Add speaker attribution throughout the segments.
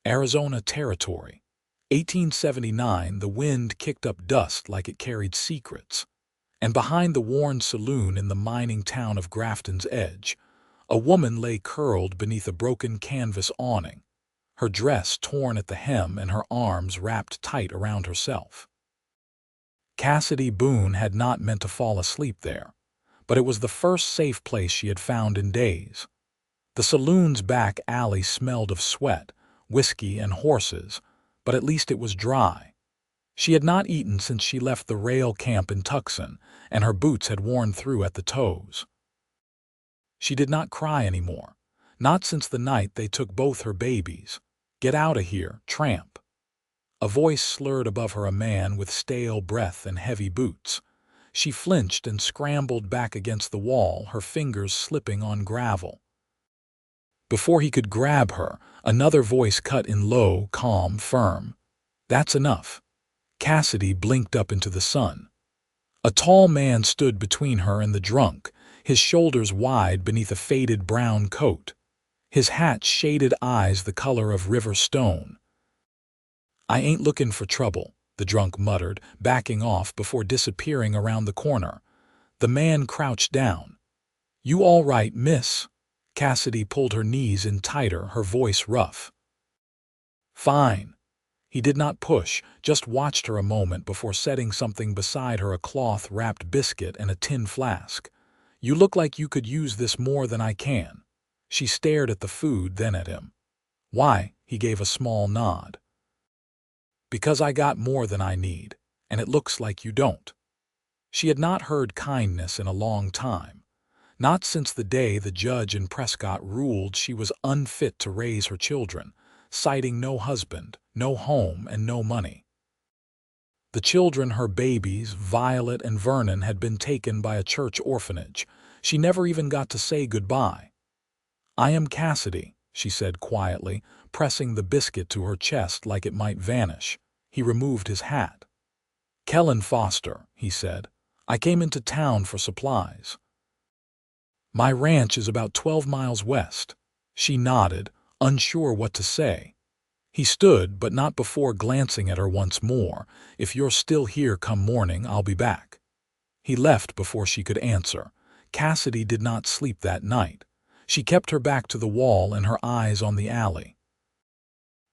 Speaker 1: Arizona Territory. 1879, the wind kicked up dust like it carried secrets. And behind the worn saloon in the mining town of Grafton's Edge, a woman lay curled beneath a broken canvas awning, her dress torn at the hem and her arms wrapped tight around herself. Cassidy Boone had not meant to fall asleep there, but it was the first safe place she had found in days. The saloon's back alley smelled of sweat, whiskey, and horses, but at least it was dry. She had not eaten since she left the rail camp in Tucson, and her boots had worn through at the toes. She did not cry anymore, not since the night they took both her babies. "Get out of here, tramp." A voice slurred above her, a man with stale breath and heavy boots. She flinched and scrambled back against the wall, her fingers slipping on gravel. Before he could grab her, another voice cut in low, calm, firm. "That's enough." Cassidy blinked up into the sun. A tall man stood between her and the drunk, his shoulders wide beneath a faded brown coat, his hat shaded eyes the color of river stone. "I ain't looking for trouble," the drunk muttered, backing off before disappearing around the corner. The man crouched down. "You all right, miss?" Cassidy pulled her knees in tighter, her voice rough. "Fine." He did not push, just watched her a moment before setting something beside her, a cloth-wrapped biscuit and a tin flask. "You look like you could use this more than I can." She stared at the food, then at him. "Why?" He gave a small nod. "Because I got more than I need, and it looks like you don't." She had not heard kindness in a long time. Not since the day the judge in Prescott ruled she was unfit to raise her children, citing no husband, no home, and no money. The children, her babies, Violet and Vernon, had been taken by a church orphanage. She never even got to say goodbye. "I am Cassidy," she said quietly, pressing the biscuit to her chest like it might vanish. He removed his hat. "Kellan Foster," he said. "I came into town for supplies." "My ranch is about 12 miles west." She nodded, unsure what to say. He stood, but not before glancing at her once more. "If you're still here come morning, I'll be back." He left before she could answer. Cassidy did not sleep that night. She kept her back to the wall and her eyes on the alley.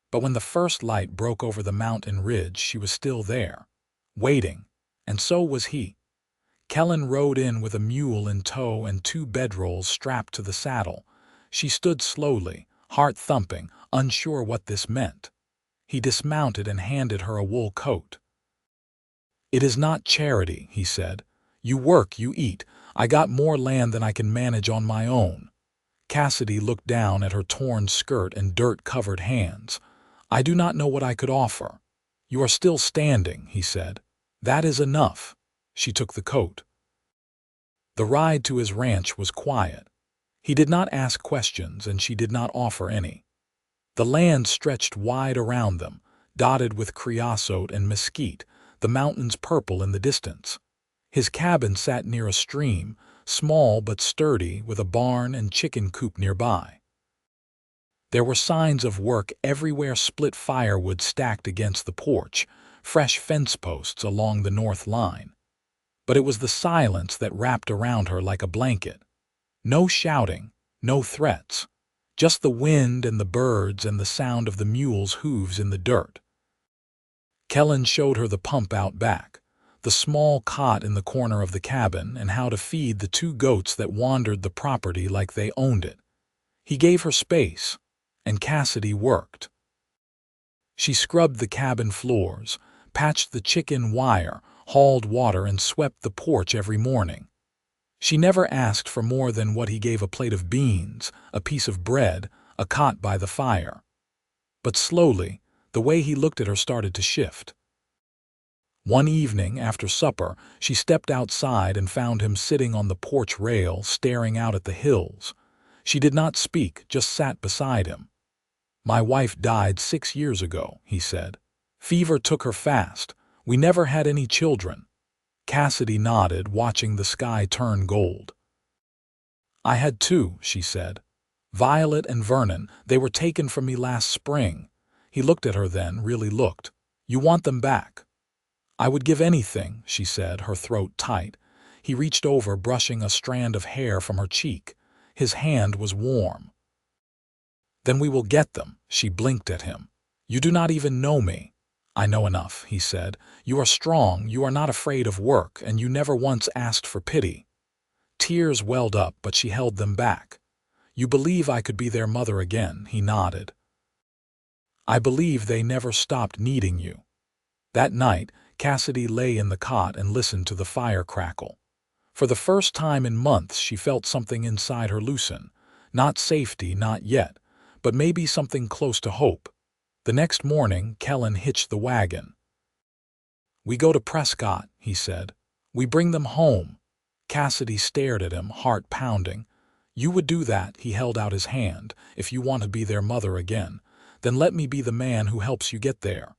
Speaker 1: But when the first light broke over the mountain ridge, she was still there, waiting, and so was he. Kellan rode in with a mule in tow and 2 bedrolls strapped to the saddle. She stood slowly, heart thumping, unsure what this meant. He dismounted and handed her a wool coat. "It is not charity," he said. "You work, you eat. I got more land than I can manage on my own." Cassidy looked down at her torn skirt and dirt-covered hands. "I do not know what I could offer." "You are still standing," he said. "That is enough." She took the coat. The ride to his ranch was quiet. He did not ask questions, and she did not offer any. The land stretched wide around them, dotted with creosote and mesquite, the mountains purple in the distance. His cabin sat near a stream, small but sturdy, with a barn and chicken coop nearby. There were signs of work everywhere: split firewood stacked against the porch, fresh fence posts along the north line. But it was the silence that wrapped around her like a blanket. No shouting, no threats, just the wind and the birds and the sound of the mule's hooves in the dirt. Kellan showed her the pump out back, the small cot in the corner of the cabin, and how to feed the 2 goats that wandered the property like they owned it. He gave her space, and Cassidy worked. She scrubbed the cabin floors, patched the chicken wire, hauled water, and swept the porch every morning. She never asked for more than what he gave: a plate of beans, a piece of bread, a cot by the fire. But slowly, the way he looked at her started to shift. One evening, after supper, she stepped outside and found him sitting on the porch rail, staring out at the hills. She did not speak, just sat beside him. "My wife died 6 years ago," he said. "Fever took her fast. We never had any children." Cassidy nodded, watching the sky turn gold. "I had 2, she said. "Violet and Vernon. They were taken from me last spring." He looked at her then, really looked. "You want them back?" "I would give anything," she said, her throat tight. He reached over, brushing a strand of hair from her cheek. His hand was warm. "Then we will get them," she blinked at him. "You do not even know me." "I know enough," he said. "You are strong, you are not afraid of work, and you never once asked for pity." Tears welled up, but she held them back. "You believe I could be their mother again," he nodded. "I believe they never stopped needing you." That night, Cassidy lay in the cot and listened to the fire crackle. For the first time in months, she felt something inside her loosen. Not safety, not yet, but maybe something close to hope. The next morning, Kellan hitched the wagon. "We go to Prescott," he said. "We bring them home." Cassidy stared at him, heart pounding. "You would do that," he held out his hand, "if you want to be their mother again. Then let me be the man who helps you get there."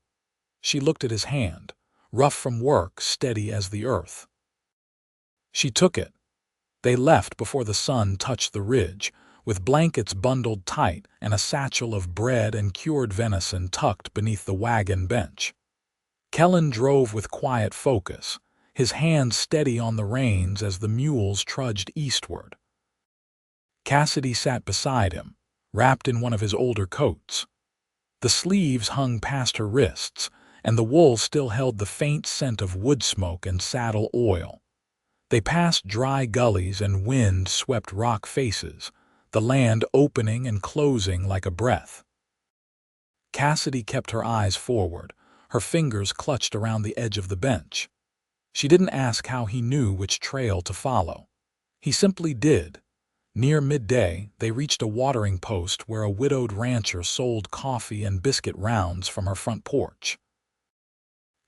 Speaker 1: She looked at his hand, rough from work, steady as the earth. She took it. They left before the sun touched the ridge, with blankets bundled tight and a satchel of bread and cured venison tucked beneath the wagon bench. Kellan drove with quiet focus, his hands steady on the reins as the mules trudged eastward. Cassidy sat beside him, wrapped in one of his older coats. The sleeves hung past her wrists, and the wool still held the faint scent of wood smoke and saddle oil. They passed dry gullies and wind-swept rock faces, the land opening and closing like a breath. Cassidy kept her eyes forward, her fingers clutched around the edge of the bench. She didn't ask how he knew which trail to follow. He simply did. Near midday, they reached a watering post where a widowed rancher sold coffee and biscuit rounds from her front porch.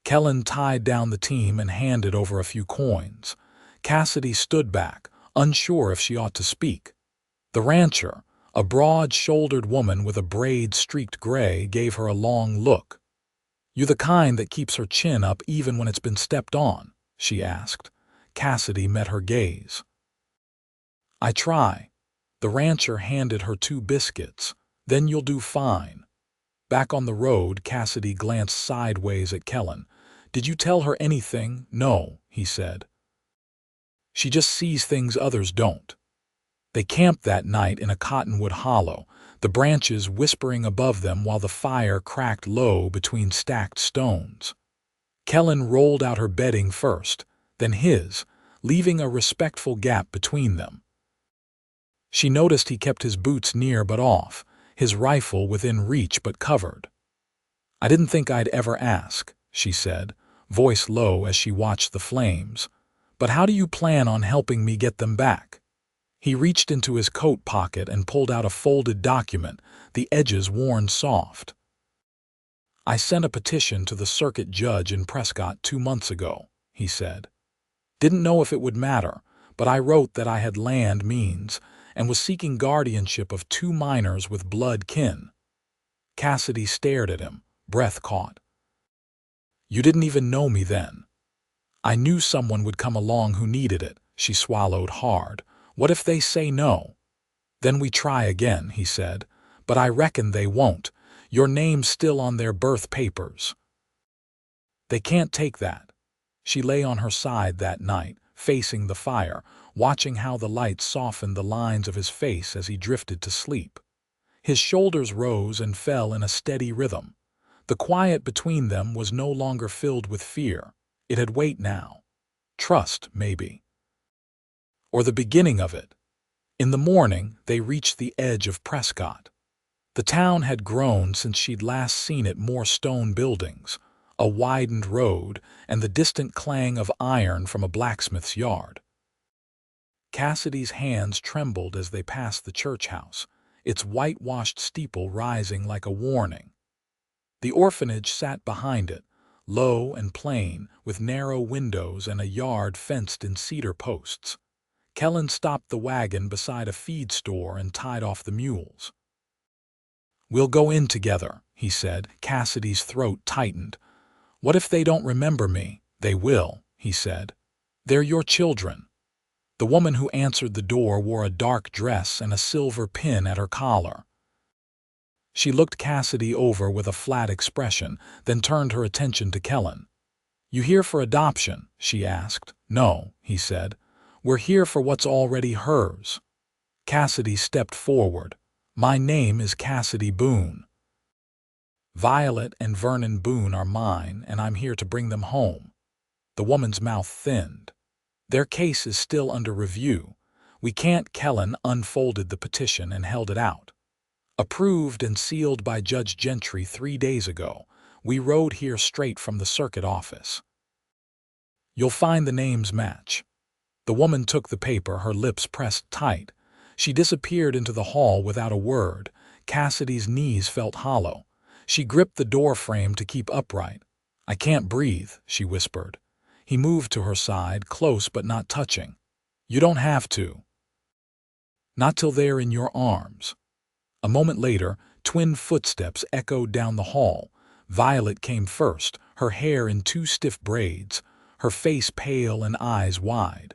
Speaker 1: Kellan tied down the team and handed over a few coins. Cassidy stood back, unsure if she ought to speak. The rancher, a broad-shouldered woman with a braid streaked gray, gave her a long look. "You the kind that keeps her chin up even when it's been stepped on?" she asked. Cassidy met her gaze. "I try." The rancher handed her 2 biscuits. "Then you'll do fine." Back on the road, Cassidy glanced sideways at Kellan. "Did you tell her anything?" "No," he said. "She just sees things others don't." They camped that night in a cottonwood hollow, the branches whispering above them while the fire cracked low between stacked stones. Kellan rolled out her bedding first, then his, leaving a respectful gap between them. She noticed he kept his boots near but off, his rifle within reach but covered. "I didn't think I'd ever ask," she said, voice low as she watched the flames. "But how do you plan on helping me get them back?" He reached into his coat pocket and pulled out a folded document, the edges worn soft. "I sent a petition to the circuit judge in Prescott 2 months ago," he said. "Didn't know if it would matter, but I wrote that I had land means and was seeking guardianship of 2 minors with blood kin." Cassidy stared at him, breath caught. "You didn't even know me then." "I knew someone would come along who needed it," she swallowed hard. "What if they say no?" "Then we try again," he said. "But I reckon they won't. Your name's still on their birth papers." "They can't take that." She lay on her side that night, facing the fire, watching how the light softened the lines of his face as he drifted to sleep. His shoulders rose and fell in a steady rhythm. The quiet between them was no longer filled with fear. It had weight now. Trust, maybe. Or the beginning of it. In the morning, they reached the edge of Prescott. The town had grown since she'd last seen it, more stone buildings, a widened road, and the distant clang of iron from a blacksmith's yard. Cassidy's hands trembled as they passed the church house, its whitewashed steeple rising like a warning. The orphanage sat behind it, low and plain, with narrow windows and a yard fenced in cedar posts. Kellan stopped the wagon beside a feed store and tied off the mules. "We'll go in together," he said. Cassidy's throat tightened. "What if they don't remember me?" "They will," he said. "They're your children." The woman who answered the door wore a dark dress and a silver pin at her collar. She looked Cassidy over with a flat expression, then turned her attention to Kellan. "You here for adoption?" she asked. "No," he said. "We're here for what's already hers." Cassidy stepped forward. "My name is Cassidy Boone. Violet and Vernon Boone are mine, and I'm here to bring them home." The woman's mouth thinned. "Their case is still under review. We can't." Kellan unfolded the petition and held it out. "Approved and sealed by Judge Gentry 3 days ago. We rode here straight from the circuit office. You'll find the names match." The woman took the paper, her lips pressed tight. She disappeared into the hall without a word. Cassidy's knees felt hollow. She gripped the door frame to keep upright. "I can't breathe," she whispered. He moved to her side, close but not touching. "You don't have to. Not till they're in your arms." A moment later, twin footsteps echoed down the hall. Violet came first, her hair in 2 stiff braids, her face pale and eyes wide.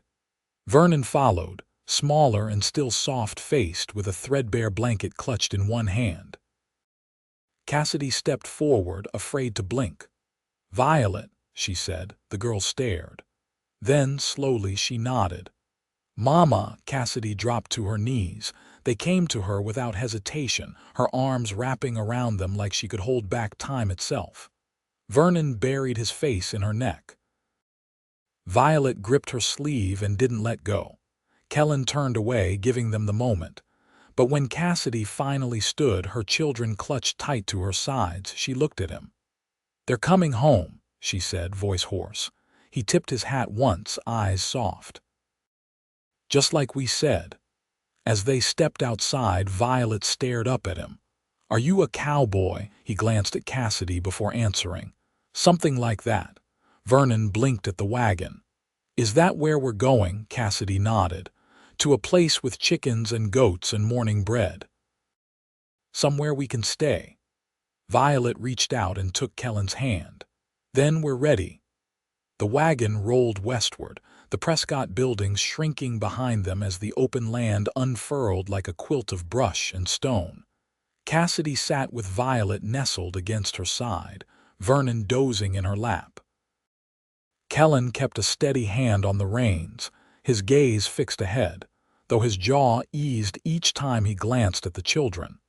Speaker 1: Vernon followed, smaller and still soft-faced, with a threadbare blanket clutched in one hand. Cassidy stepped forward, afraid to blink. "Violet," she said. The girl stared. Then, slowly, she nodded. "Mama." Cassidy dropped to her knees. They came to her without hesitation, her arms wrapping around them like she could hold back time itself. Vernon buried his face in her neck. Violet gripped her sleeve and didn't let go. Kellan turned away, giving them the moment. But when Cassidy finally stood, her children clutched tight to her sides. She looked at him. "They're coming home," she said, voice hoarse. He tipped his hat once, eyes soft. "Just like we said." As they stepped outside, Violet stared up at him. "Are you a cowboy?" He glanced at Cassidy before answering. "Something like that." Vernon blinked at the wagon. "Is that where we're going?" Cassidy nodded. "To a place with chickens and goats and morning bread. Somewhere we can stay." Violet reached out and took Kellan's hand. "Then we're ready." The wagon rolled westward, the Prescott buildings shrinking behind them as the open land unfurled like a quilt of brush and stone. Cassidy sat with Violet nestled against her side, Vernon dozing in her lap. Kellan kept a steady hand on the reins, his gaze fixed ahead, though his jaw eased each time he glanced at the children.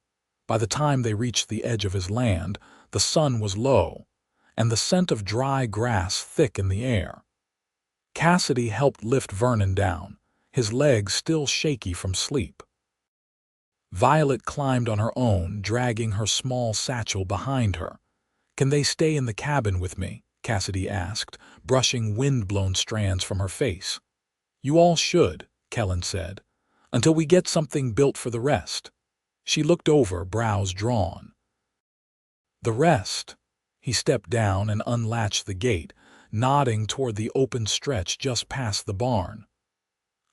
Speaker 1: By the time they reached the edge of his land, the sun was low, and the scent of dry grass thick in the air. Cassidy helped lift Vernon down, his legs still shaky from sleep. Violet climbed on her own, dragging her small satchel behind her. "Can they stay in the cabin with me?" Cassidy asked, brushing wind-blown strands from her face. "You all should," Kellan said, "until we get something built for the rest." She looked over, brows drawn. "The rest?" He stepped down and unlatched the gate, nodding toward the open stretch just past the barn.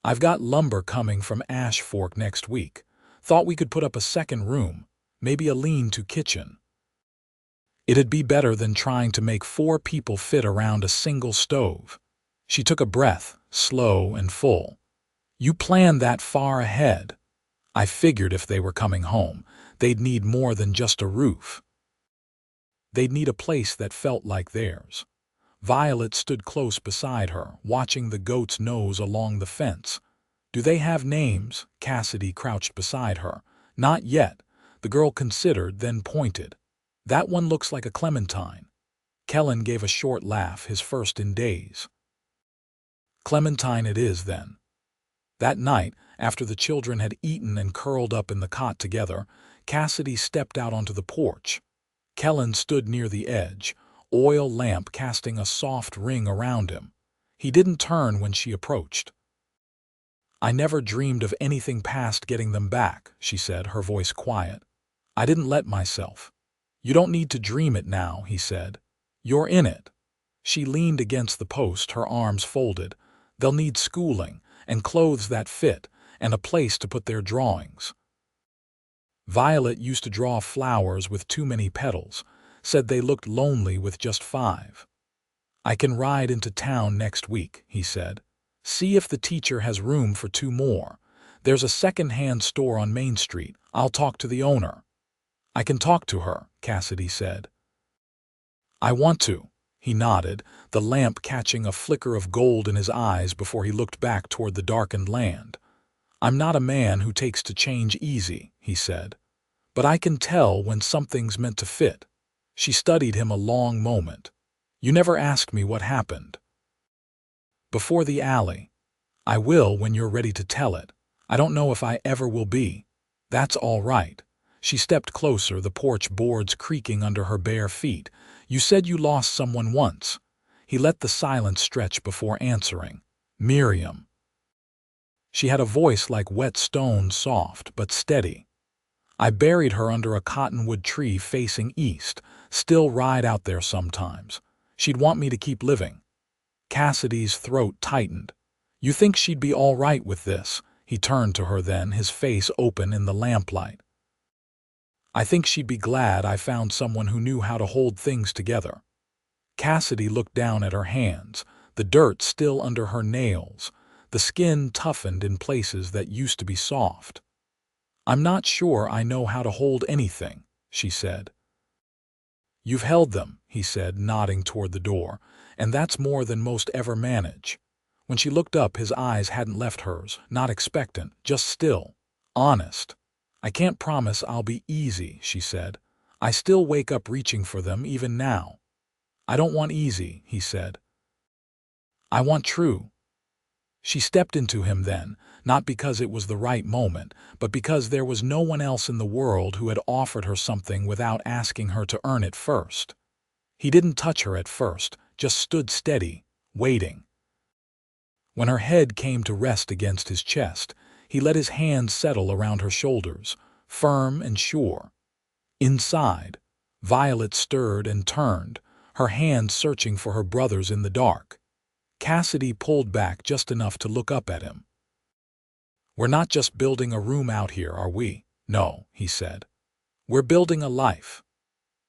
Speaker 1: "I've got lumber coming from Ash Fork next week. Thought we could put up a second room, maybe a lean-to kitchen. It'd be better than trying to make 4 people fit around a single stove." She took a breath, slow and full. "You planned that far ahead." "I figured if they were coming home, they'd need more than just a roof. They'd need a place that felt like theirs." Violet stood close beside her, watching the goat's nose along the fence. "Do they have names?" Cassidy crouched beside her. "Not yet." The girl considered, then pointed. "That one looks like a clementine." Kellan gave a short laugh, his first in days. "Clementine it is, then." That night, after the children had eaten and curled up in the cot together, Cassidy stepped out onto the porch. Kellan stood near the edge, oil lamp casting a soft ring around him. He didn't turn when she approached. "I never dreamed of anything past getting them back," she said, her voice quiet. "I didn't let myself." "You don't need to dream it now," he said. "You're in it." She leaned against the post, her arms folded. "They'll need schooling, and clothes that fit, and a place to put their drawings." Violet used to draw flowers with too many petals, said they looked lonely with just 5. "I can ride into town next week," he said. "See if the teacher has room for 2 more. There's a second-hand store on Main Street. I'll talk to the owner." I can talk to her, Cassidy said. I want to. He nodded, the lamp catching a flicker of gold in his eyes before he looked back toward the darkened land. I'm not a man who takes to change easy, he said. But I can tell when something's meant to fit. She studied him a long moment. You never asked me what happened. Before the alley. I will when you're ready to tell it. I don't know if I ever will be. That's all right. She stepped closer, the porch boards creaking under her bare feet. You said you lost someone once. He let the silence stretch before answering. Miriam. She had a voice like wet stone, soft but steady. I buried her under a cottonwood tree facing east, still ride out there sometimes. She'd want me to keep living. Cassidy's throat tightened. You think she'd be all right with this? He turned to her then, his face open in the lamplight. I think she'd be glad I found someone who knew how to hold things together. Cassidy looked down at her hands, the dirt still under her nails, the skin toughened in places that used to be soft. I'm not sure I know how to hold anything, she said. You've held them, he said, nodding toward the door, and that's more than most ever manage. When she looked up, his eyes hadn't left hers, not expectant, just still, honest. I can't promise I'll be easy, she said. I still wake up reaching for them even now. I don't want easy, he said. I want true. She stepped into him then, not because it was the right moment, but because there was no one else in the world who had offered her something without asking her to earn it first. He didn't touch her at first, just stood steady, waiting. When her head came to rest against his chest, he let his hands settle around her shoulders, firm and sure. Inside, Violet stirred and turned, her hands searching for her brothers in the dark. Cassidy pulled back just enough to look up at him. We're not just building a room out here, are we? No, he said. We're building a life.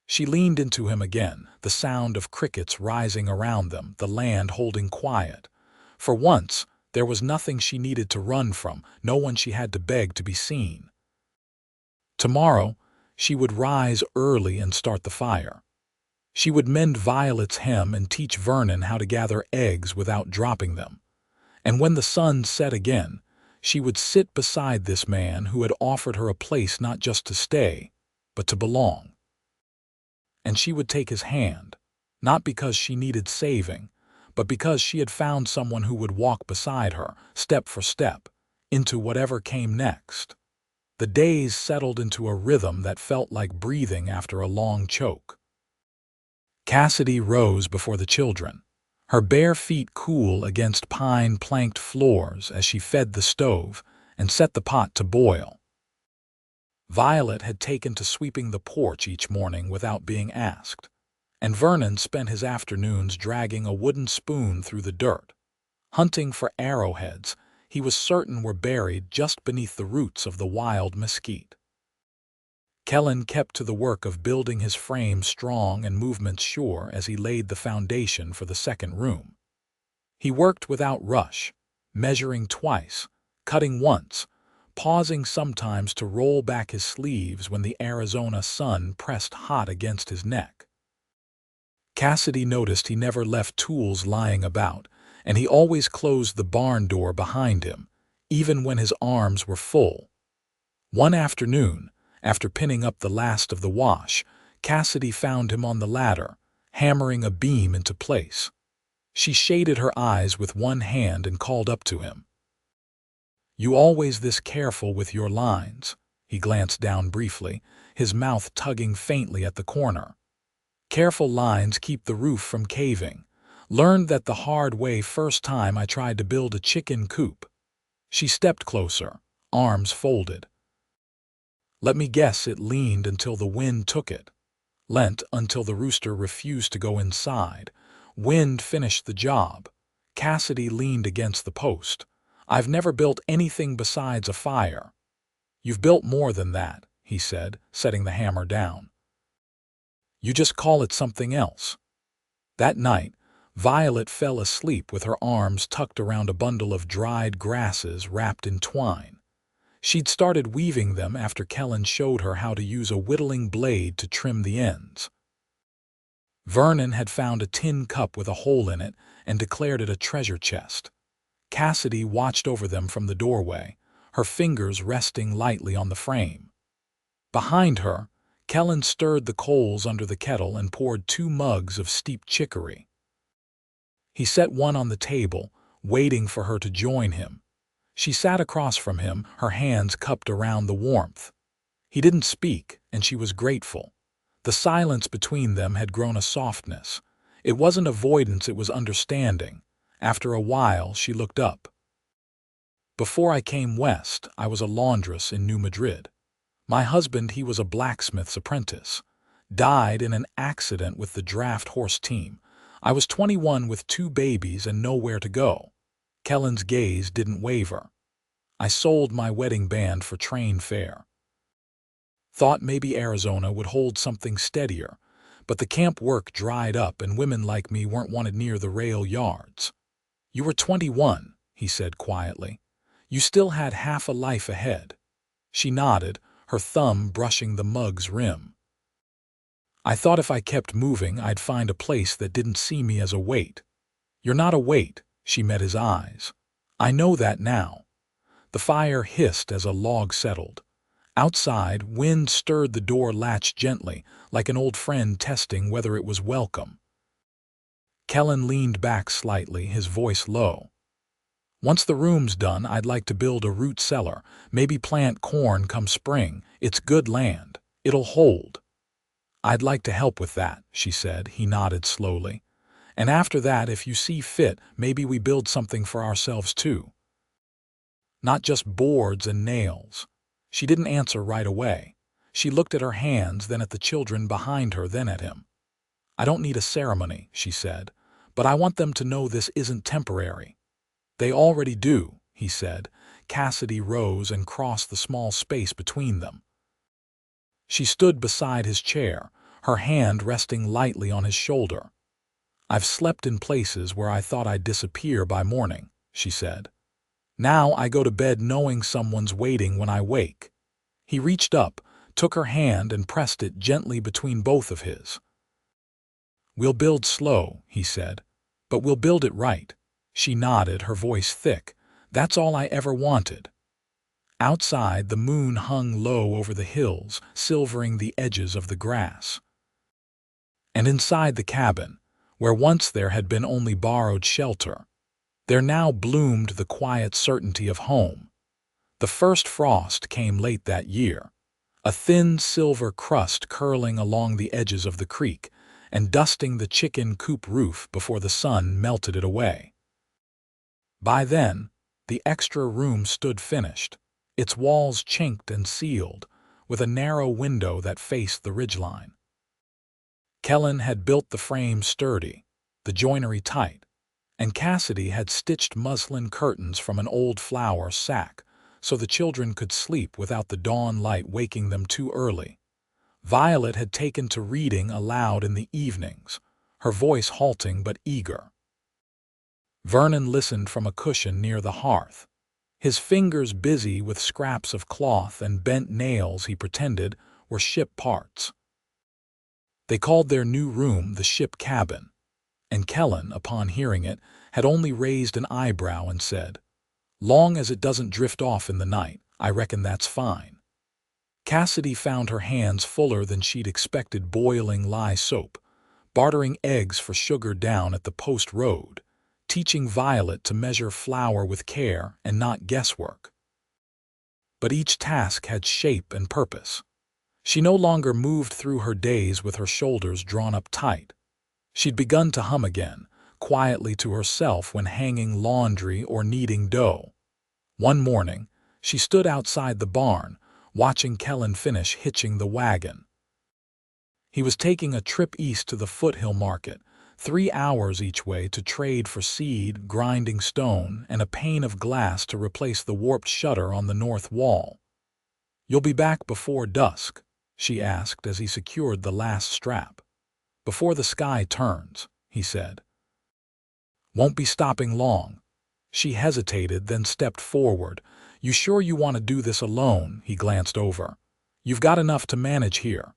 Speaker 1: She leaned into him again, the sound of crickets rising around them, the land holding quiet. For once, there was nothing she needed to run from, no one she had to beg to be seen. Tomorrow, she would rise early and start the fire. She would mend Violet's hem and teach Vernon how to gather eggs without dropping them. And when the sun set again, she would sit beside this man who had offered her a place not just to stay, but to belong. And she would take his hand, not because she needed saving, but because she had found someone who would walk beside her, step for step, into whatever came next. The days settled into a rhythm that felt like breathing after a long choke. Cassidy rose before the children, her bare feet cool against pine-planked floors as she fed the stove and set the pot to boil. Violet had taken to sweeping the porch each morning without being asked, and Vernon spent his afternoons dragging a wooden spoon through the dirt, hunting for arrowheads he was certain were buried just beneath the roots of the wild mesquite. Kellan kept to the work of building his frame strong and movements sure as he laid the foundation for the second room. He worked without rush, measuring twice, cutting once, pausing sometimes to roll back his sleeves when the Arizona sun pressed hot against his neck. Cassidy noticed he never left tools lying about, and he always closed the barn door behind him, even when his arms were full. One afternoon, after pinning up the last of the wash, Cassidy found him on the ladder, hammering a beam into place. She shaded her eyes with one hand and called up to him. You always this careful with your lines? He glanced down briefly, his mouth tugging faintly at the corner. Careful lines keep the roof from caving. Learned that the hard way first time I tried to build a chicken coop. She stepped closer, arms folded. Let me guess, it leaned until the wind took it. Leant until the rooster refused to go inside. Wind finished the job. Cassidy leaned against the post. I've never built anything besides a fire. You've built more than that, he said, setting the hammer down. You just call it something else. That night, Violet fell asleep with her arms tucked around a bundle of dried grasses wrapped in twine. She'd started weaving them after Kellan showed her how to use a whittling blade to trim the ends. Vernon had found a tin cup with a hole in it and declared it a treasure chest. Cassidy watched over them from the doorway, her fingers resting lightly on the frame. Behind her, Kellan stirred the coals under the kettle and poured 2 mugs of steeped chicory. He set one on the table, waiting for her to join him. She sat across from him, her hands cupped around the warmth. He didn't speak, and she was grateful. The silence between them had grown a softness. It wasn't avoidance, it was understanding. After a while, she looked up. "Before I came west, I was a laundress in New Madrid. My husband, he was a blacksmith's apprentice. Died in an accident with the draft horse team. I was 21 with 2 babies and nowhere to go." Kellan's gaze didn't waver. "I sold my wedding band for train fare. Thought maybe Arizona would hold something steadier, but the camp work dried up and women like me weren't wanted near the rail yards." "You were 21, he said quietly. "You still had half a life ahead." She nodded, her thumb brushing the mug's rim. "I thought if I kept moving, I'd find a place that didn't see me as a weight." "You're not a weight," she met his eyes. "I know that now." The fire hissed as a log settled. Outside, wind stirred the door latch gently, like an old friend testing whether it was welcome. Kellan leaned back slightly, his voice low. "Once the room's done, I'd like to build a root cellar, maybe plant corn come spring. It's good land. It'll hold." "I'd like to help with that," she said. He nodded slowly. "And after that, if you see fit, maybe we build something for ourselves too. Not just boards and nails." She didn't answer right away. She looked at her hands, then at the children behind her, then at him. "I don't need a ceremony," she said, "but I want them to know this isn't temporary." "They already do," he said. Cassidy rose and crossed the small space between them. She stood beside his chair, her hand resting lightly on his shoulder. "I've slept in places where I thought I'd disappear by morning," she said. "Now I go to bed knowing someone's waiting when I wake." He reached up, took her hand and pressed it gently between both of his. "We'll build slow," he said, "but we'll build it right." She nodded, her voice thick. "That's all I ever wanted." Outside, the moon hung low over the hills, silvering the edges of the grass. And inside the cabin, where once there had been only borrowed shelter, there now bloomed the quiet certainty of home. The first frost came late that year, a thin silver crust curling along the edges of the creek and dusting the chicken coop roof before the sun melted it away. By then, the extra room stood finished, its walls chinked and sealed, with a narrow window that faced the ridgeline. Kellan had built the frame sturdy, the joinery tight, and Cassidy had stitched muslin curtains from an old flour sack so the children could sleep without the dawn light waking them too early. Violet had taken to reading aloud in the evenings, her voice halting but eager. Vernon listened from a cushion near the hearth, his fingers busy with scraps of cloth and bent nails he pretended were ship parts. They called their new room the ship cabin, and Kellan, upon hearing it, had only raised an eyebrow and said, "Long as it doesn't drift off in the night, I reckon that's fine." Cassidy found her hands fuller than she'd expected boiling lye soap, bartering eggs for sugar down at the post road, teaching Violet to measure flour with care and not guesswork. But each task had shape and purpose. She no longer moved through her days with her shoulders drawn up tight. She'd begun to hum again, quietly to herself when hanging laundry or kneading dough. One morning, she stood outside the barn, watching Kellan finish hitching the wagon. He was taking a trip east to the foothill market, 3 hours each way to trade for seed, grinding stone, and a pane of glass to replace the warped shutter on the north wall. "You'll be back before dusk?" she asked as he secured the last strap. "Before the sky turns," he said. "Won't be stopping long." She hesitated, then stepped forward. "You sure you want to do this alone?" He glanced over. "You've got enough to manage here."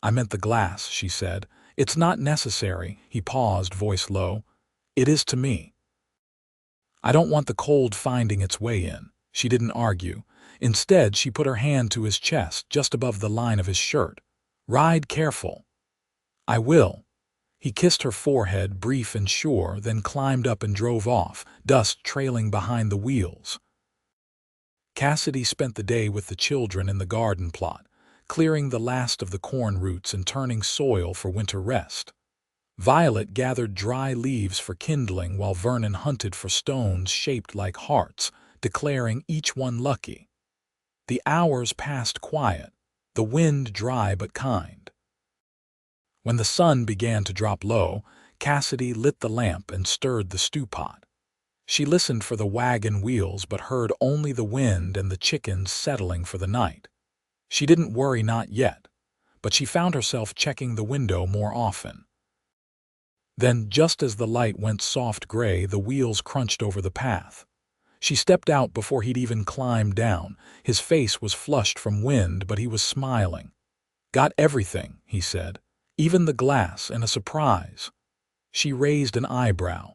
Speaker 1: "I meant the glass," she said. "It's not necessary." He paused, voice low. "It is to me. I don't want the cold finding its way in." She didn't argue. Instead, she put her hand to his chest, just above the line of his shirt. "Ride careful." "I will." He kissed her forehead, brief and sure, then climbed up and drove off, dust trailing behind the wheels. Cassidy spent the day with the children in the garden plot, clearing the last of the corn roots and turning soil for winter rest. Violet gathered dry leaves for kindling while Vernon hunted for stones shaped like hearts, declaring each one lucky. The hours passed quiet, the wind dry but kind. When the sun began to drop low, Cassidy lit the lamp and stirred the stew pot. She listened for the wagon wheels but heard only the wind and the chickens settling for the night. She didn't worry, not yet, but she found herself checking the window more often. Then, just as the light went soft gray, the wheels crunched over the path. She stepped out before he'd even climbed down. His face was flushed from wind, but he was smiling. "Got everything," he said. "Even the glass, and a surprise." She raised an eyebrow.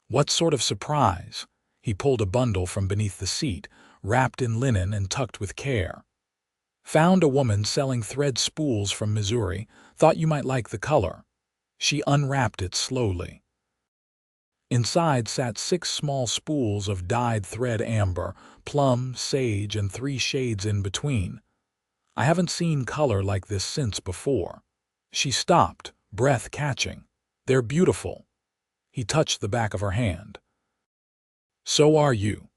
Speaker 1: "What sort of surprise?" He pulled a bundle from beneath the seat, wrapped in linen and tucked with care. "Found a woman selling thread spools from Missouri. Thought you might like the color." She unwrapped it slowly. Inside sat 6 small spools of dyed thread, amber, plum, sage, and 3 shades in between. "I haven't seen color like this since before." She stopped, breath catching. "They're beautiful." He touched the back of her hand. "So are you."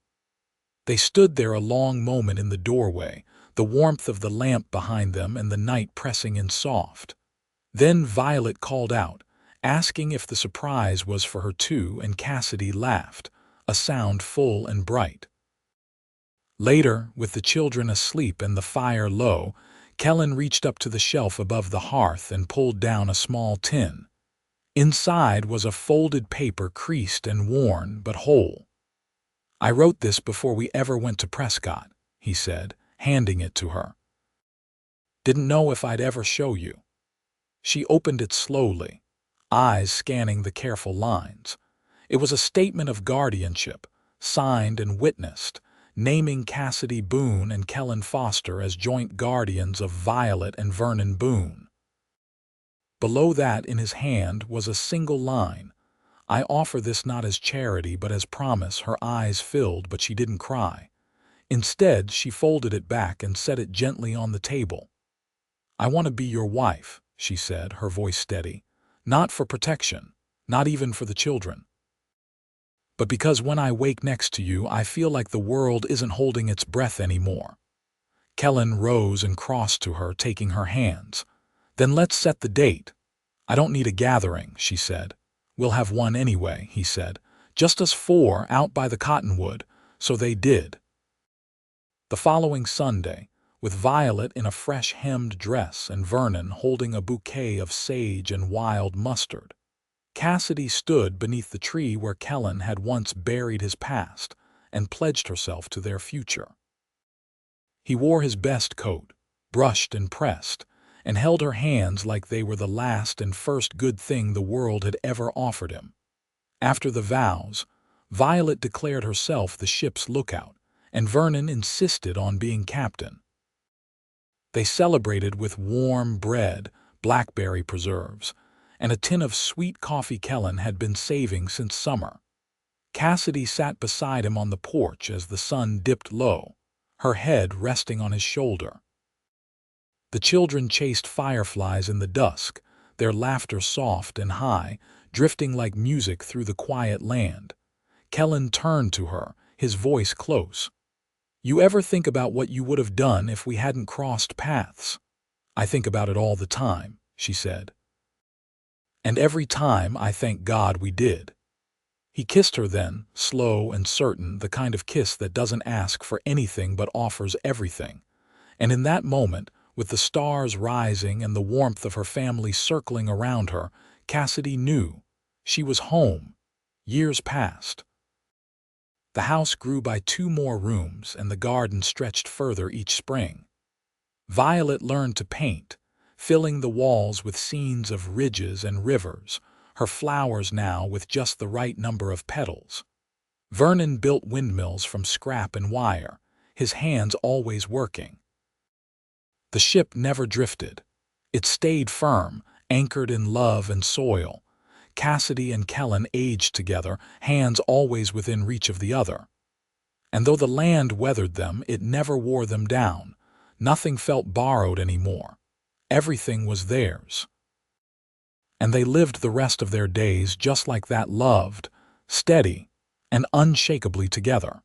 Speaker 1: They stood there a long moment in the doorway, the warmth of the lamp behind them and the night pressing in soft. Then Violet called out, asking if the surprise was for her too, and Cassidy laughed, a sound full and bright. Later, with the children asleep and the fire low, Kellan reached up to the shelf above the hearth and pulled down a small tin. Inside was a folded paper, creased and worn, but whole. "I wrote this before we ever went to Prescott," he said, handing it to her. "Didn't know if I'd ever show you." She opened it slowly, eyes scanning the careful lines. It was a statement of guardianship, signed and witnessed, naming Cassidy Boone and Kellan Foster as joint guardians of Violet and Vernon Boone. Below that, in his hand, was a single line, "I offer this not as charity but as promise." Her eyes filled, but she didn't cry. Instead, she folded it back and set it gently on the table. "I want to be your wife," she said, her voice steady. "Not for protection, not even for the children, but because when I wake next to you, I feel like the world isn't holding its breath anymore." Kellan rose and crossed to her, taking her hands. "Then let's set the date." "I don't need a gathering," she said. "We'll have one anyway," he said. "Just us 4 out by the cottonwood." So they did. The following Sunday, with Violet in a fresh hemmed dress and Vernon holding a bouquet of sage and wild mustard, Cassidy stood beneath the tree where Kellan had once buried his past and pledged herself to their future. He wore his best coat, brushed and pressed, and held her hands like they were the last and first good thing the world had ever offered him. After the vows, Violet declared herself the ship's lookout, and Vernon insisted on being captain. They celebrated with warm bread, blackberry preserves, and a tin of sweet coffee Kellan had been saving since summer. Cassidy sat beside him on the porch as the sun dipped low, her head resting on his shoulder. The children chased fireflies in the dusk, their laughter soft and high, drifting like music through the quiet land. Kellan turned to her, his voice close. "You ever think about what you would have done if we hadn't crossed paths?" "I think about it all the time," she said. "And every time I thank God we did." He kissed her then, slow and certain, the kind of kiss that doesn't ask for anything but offers everything. And in that moment, with the stars rising and the warmth of her family circling around her, Cassidy knew she was home, years past. The house grew by 2 more rooms, and the garden stretched further each spring. Violet learned to paint, filling the walls with scenes of ridges and rivers, her flowers now with just the right number of petals. Vernon built windmills from scrap and wire, his hands always working. The ship never drifted. It stayed firm, anchored in love and soil. Cassidy and Kellan aged together, hands always within reach of the other. And though the land weathered them, it never wore them down. Nothing felt borrowed anymore. Everything was theirs. And they lived the rest of their days just like that, loved, steady, and unshakably together.